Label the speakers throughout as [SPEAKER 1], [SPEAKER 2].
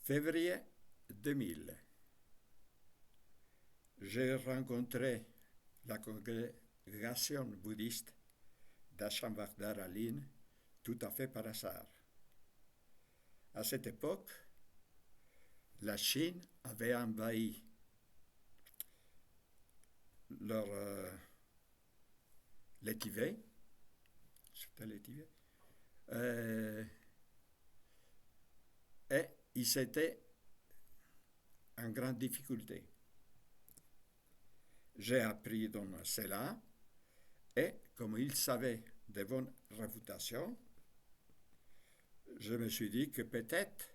[SPEAKER 1] Février 2000. J'ai rencontré la congrégation bouddhiste d'Ashramvardhar à Lynn tout à fait par hasard. À cette époque, la Chine avait envahi l'étivée, c'était l'étivée, et ils étaient en grande difficulté. J'ai appris dans cela, et comme ils savaient de bonnes réputations, je me suis dit que peut-être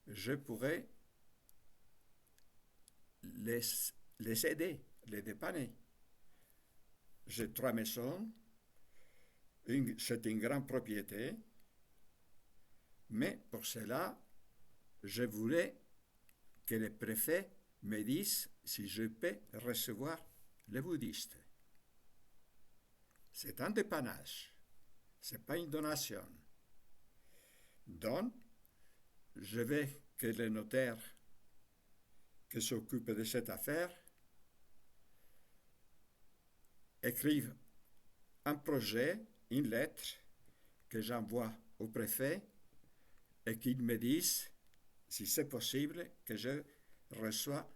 [SPEAKER 1] je pourrais les aider, les dépanner. J'ai 3 maisons, c'est une grande propriété, mais pour cela, je voulais que le préfet me dise si je peux recevoir les bouddhistes. C'est un dépannage, ce n'est pas une donation. Donc, je veux que le notaire qui s'occupe de cette affaire écrive un projet, une lettre que j'envoie au préfet et qu'il me dise si c'est possible que je reçois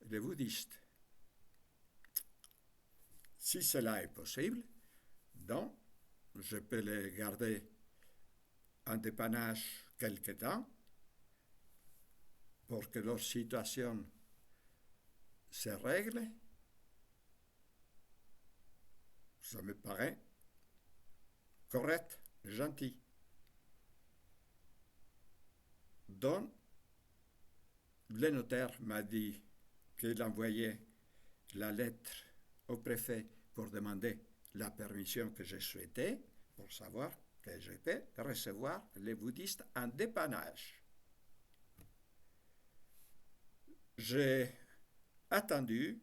[SPEAKER 1] les bouddhistes. Si cela est possible, donc je peux les garder en dépannage quelque temps pour que leur situation se règle. Ça me paraît correct, gentil. Donc, le notaire m'a dit qu'il envoyait la lettre au préfet pour demander la permission que je souhaitais pour savoir que je peux recevoir les bouddhistes en dépannage. J'ai attendu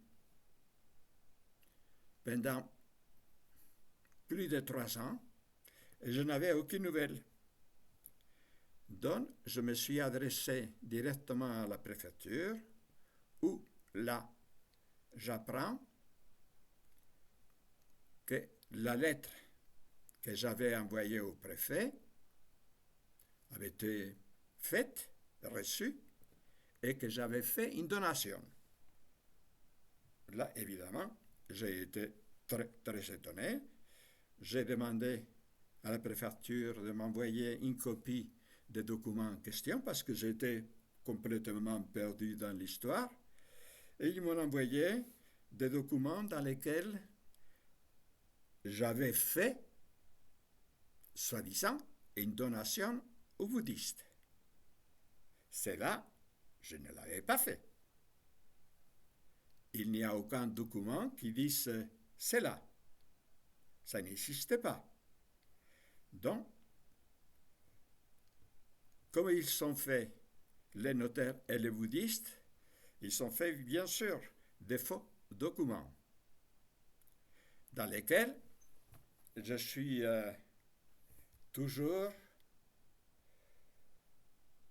[SPEAKER 1] pendant plus de 3 ans et je n'avais aucune nouvelle. Donc, je me suis adressé directement à la préfecture où là, j'apprends que la lettre que j'avais envoyée au préfet avait été faite, reçue, et que j'avais fait une donation. Là, évidemment, j'ai été très, très étonné. J'ai demandé à la préfecture de m'envoyer une copie des documents en question parce que j'étais complètement perdu dans l'histoire. Et ils m'ont envoyé des documents dans lesquels j'avais fait, soi-disant, une donation aux bouddhistes. Cela, je ne l'avais pas fait. Il n'y a aucun document qui dise cela. Ça n'existe pas. Donc, comme ils sont faits, les notaires et les bouddhistes, ils sont faits, bien sûr, des faux documents dans lesquels je suis toujours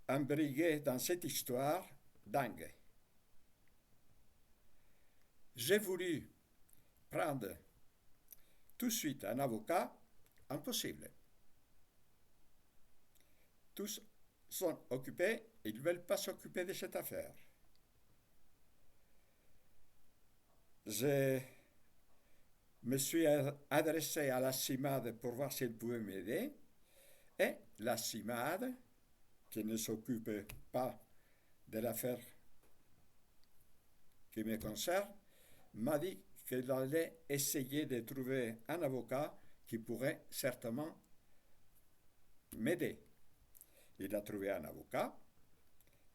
[SPEAKER 1] imbrigué dans cette histoire dingue. J'ai voulu prendre tout de suite un avocat, impossible. Tous sont occupés, ils ne veulent pas s'occuper de cette affaire. Je me suis adressé à la CIMAD pour voir s'ils pouvaient m'aider, et la CIMAD, qui ne s'occupe pas de l'affaire qui me concerne, m'a dit qu'elle allait essayer de trouver un avocat qui pourrait certainement m'aider. Il a trouvé un avocat,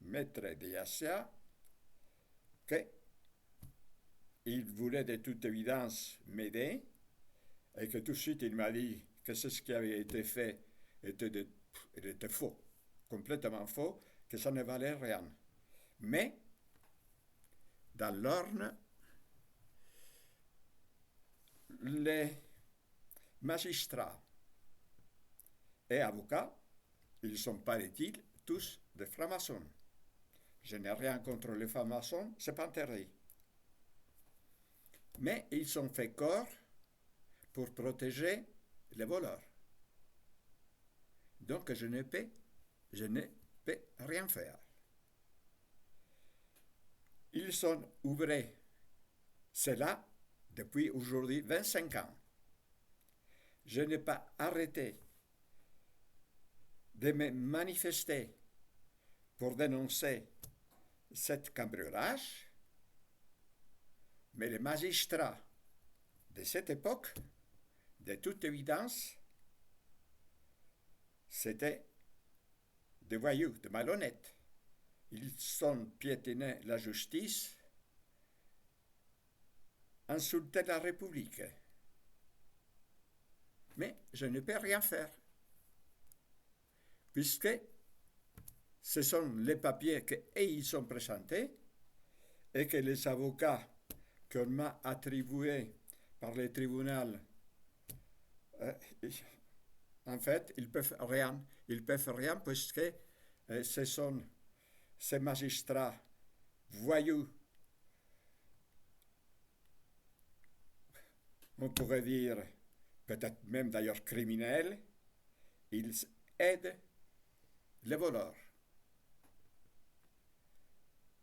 [SPEAKER 1] Maître Diassia, qu'il voulait de toute évidence m'aider, et que tout de suite il m'a dit que ce qui avait été fait était faux, complètement faux, que ça ne valait rien. Mais, dans l'Orne, les magistrats et avocats, ils sont, paraît-il, tous des francs-maçons. Je n'ai rien contre les francs-maçons, c'est pas interdit. Mais ils ont fait corps pour protéger les voleurs. Donc je ne peux rien faire. Ils sont ouverts cela depuis aujourd'hui 25 ans. Je n'ai pas arrêté de me manifester pour dénoncer cet cambriolage, mais les magistrats de cette époque, de toute évidence, c'était des voyous, des malhonnêtes. Ils ont piétiné la justice, insulté la République. Mais je ne peux rien faire, puisque ce sont les papiers qu'ils ont présentés et que les avocats qu'on m'a attribués par le tribunal, en fait, ils peuvent rien. Ils peuvent rien puisque ce sont ces magistrats voyous, on pourrait dire peut-être même d'ailleurs criminels, ils aident les voleurs.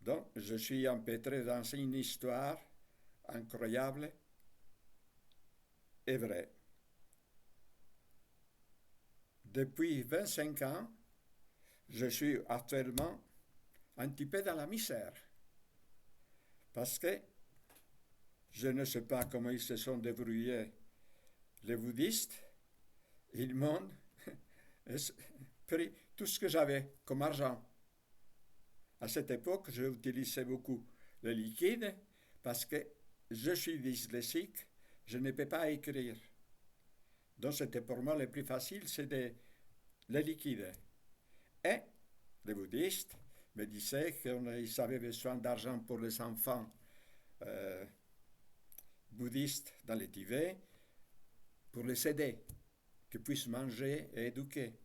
[SPEAKER 1] Donc, je suis empêtré dans une histoire incroyable et vraie. Depuis 25 ans, je suis actuellement un petit peu dans la misère. Parce que je ne sais pas comment ils se sont débrouillés, les bouddhistes. Ils m'ont pris tout ce que j'avais comme argent. À cette époque, j'utilisais beaucoup le liquide parce que je suis dyslexique, je ne peux pas écrire. Donc c'était pour moi le plus facile, c'est le liquide. Et les bouddhistes me disaient qu'ils avaient besoin d'argent pour les enfants bouddhistes dans le Tibet, pour les aider, qu'ils puissent manger et éduquer.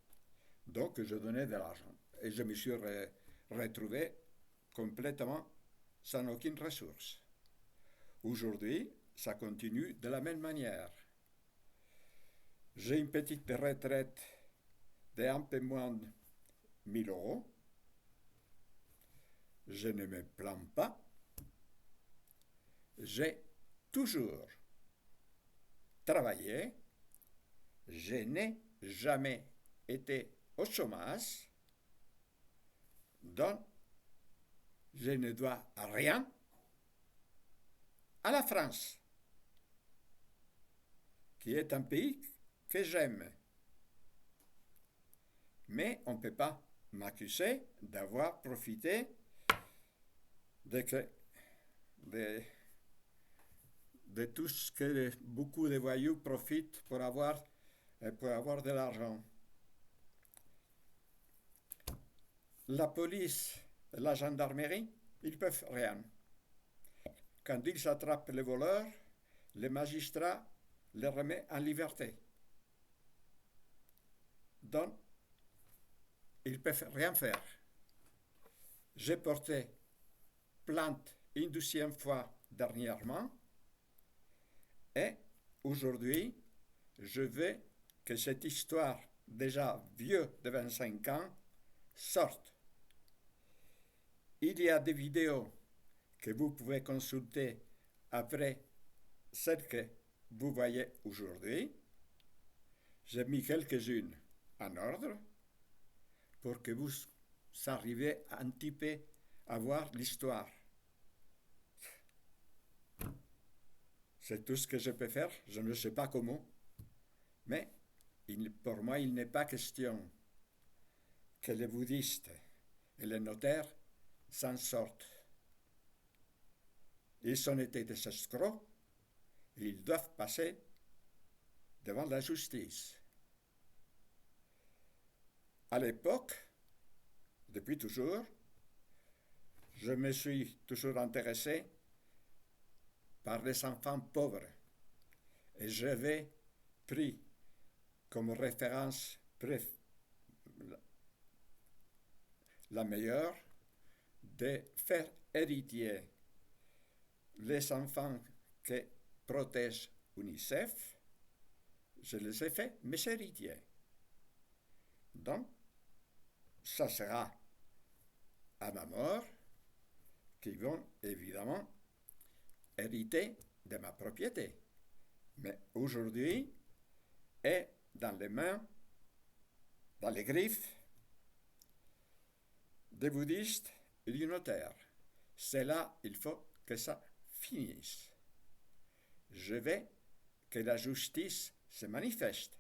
[SPEAKER 1] Donc je donnais de l'argent. Et je me suis retrouvé complètement sans aucune ressource. Aujourd'hui, ça continue de la même manière. J'ai une petite retraite d'un peu moins de 1000 euros. Je ne me plains pas. J'ai toujours travaillé. Je n'ai jamais été au chômage. Donc, je ne dois rien à la France, qui est un pays que j'aime. Mais on ne peut pas m'accuser d'avoir profité de tout ce que beaucoup de voyous profitent pour avoir de l'argent. La police, la gendarmerie, ils ne peuvent rien. Quand ils attrapent les voleurs, les magistrats les remettent en liberté. Donc, ils ne peuvent rien faire. J'ai porté plainte une 12e fois dernièrement et aujourd'hui, je veux que cette histoire déjà vieux de 25 ans sorte. Il y a des vidéos que vous pouvez consulter après celles que vous voyez aujourd'hui. J'ai mis quelques-unes en ordre pour que vous arriviez un petit peu à voir l'histoire. C'est tout ce que je peux faire, je ne sais pas comment, mais pour moi, il n'est pas question que les bouddhistes et les notaires s'en sortent. Ils ont été des escrocs, et ils doivent passer devant la justice. À l'époque, depuis toujours, je me suis toujours intéressé par les enfants pauvres et j'avais pris comme référence la meilleure de faire hériter les enfants que protège UNICEF. Je les ai fait mes héritiers. Donc, ça sera à ma mort qui vont évidemment hériter de ma propriété. Mais aujourd'hui, est dans les mains, dans les griffes des bouddhistes et du notaire. C'est là, il faut que ça finisse. Je veux que la justice se manifeste.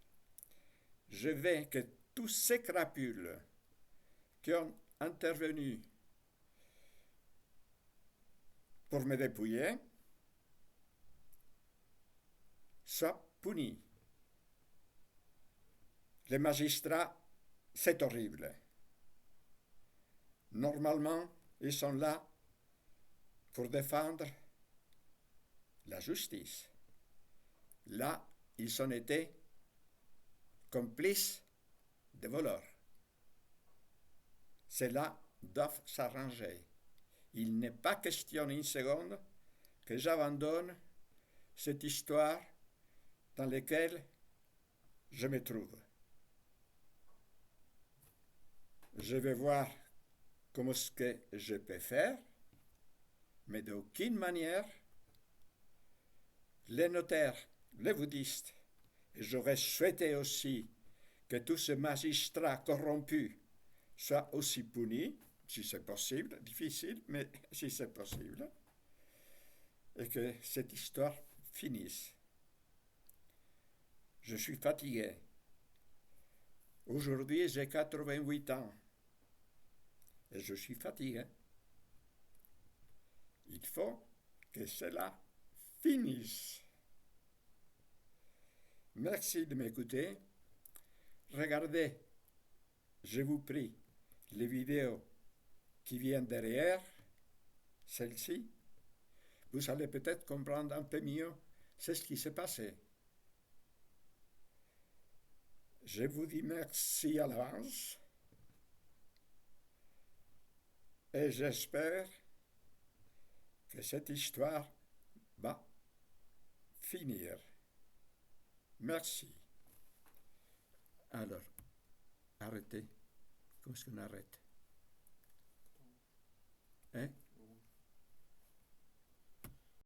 [SPEAKER 1] Je veux que tous ces crapules qui ont intervenu pour me dépouiller soient punis. Les magistrats, c'est horrible. Normalement, ils sont là pour défendre la justice. Là, ils ont été complices des voleurs. Cela doit s'arranger. Il n'est pas question une seconde que j'abandonne cette histoire dans laquelle je me trouve. Je vais voir comment ce que je peux faire, mais d'aucune manière, les notaires, les bouddhistes, et j'aurais souhaité aussi que tous ces magistrats corrompus soient aussi punis, si c'est possible, difficile, mais si c'est possible, et que cette histoire finisse. Je suis fatigué. Aujourd'hui, j'ai 88 ans. Et je suis fatigué. Il faut que cela finisse. Merci de m'écouter. Regardez, je vous prie, les vidéos qui viennent derrière, celle-ci. Vous allez peut-être comprendre un peu mieux ce qui s'est passé. Je vous dis merci à l'avance. Et j'espère que cette histoire va finir. Merci. Alors, arrêtez. Comment est-ce qu'on arrête? Hein?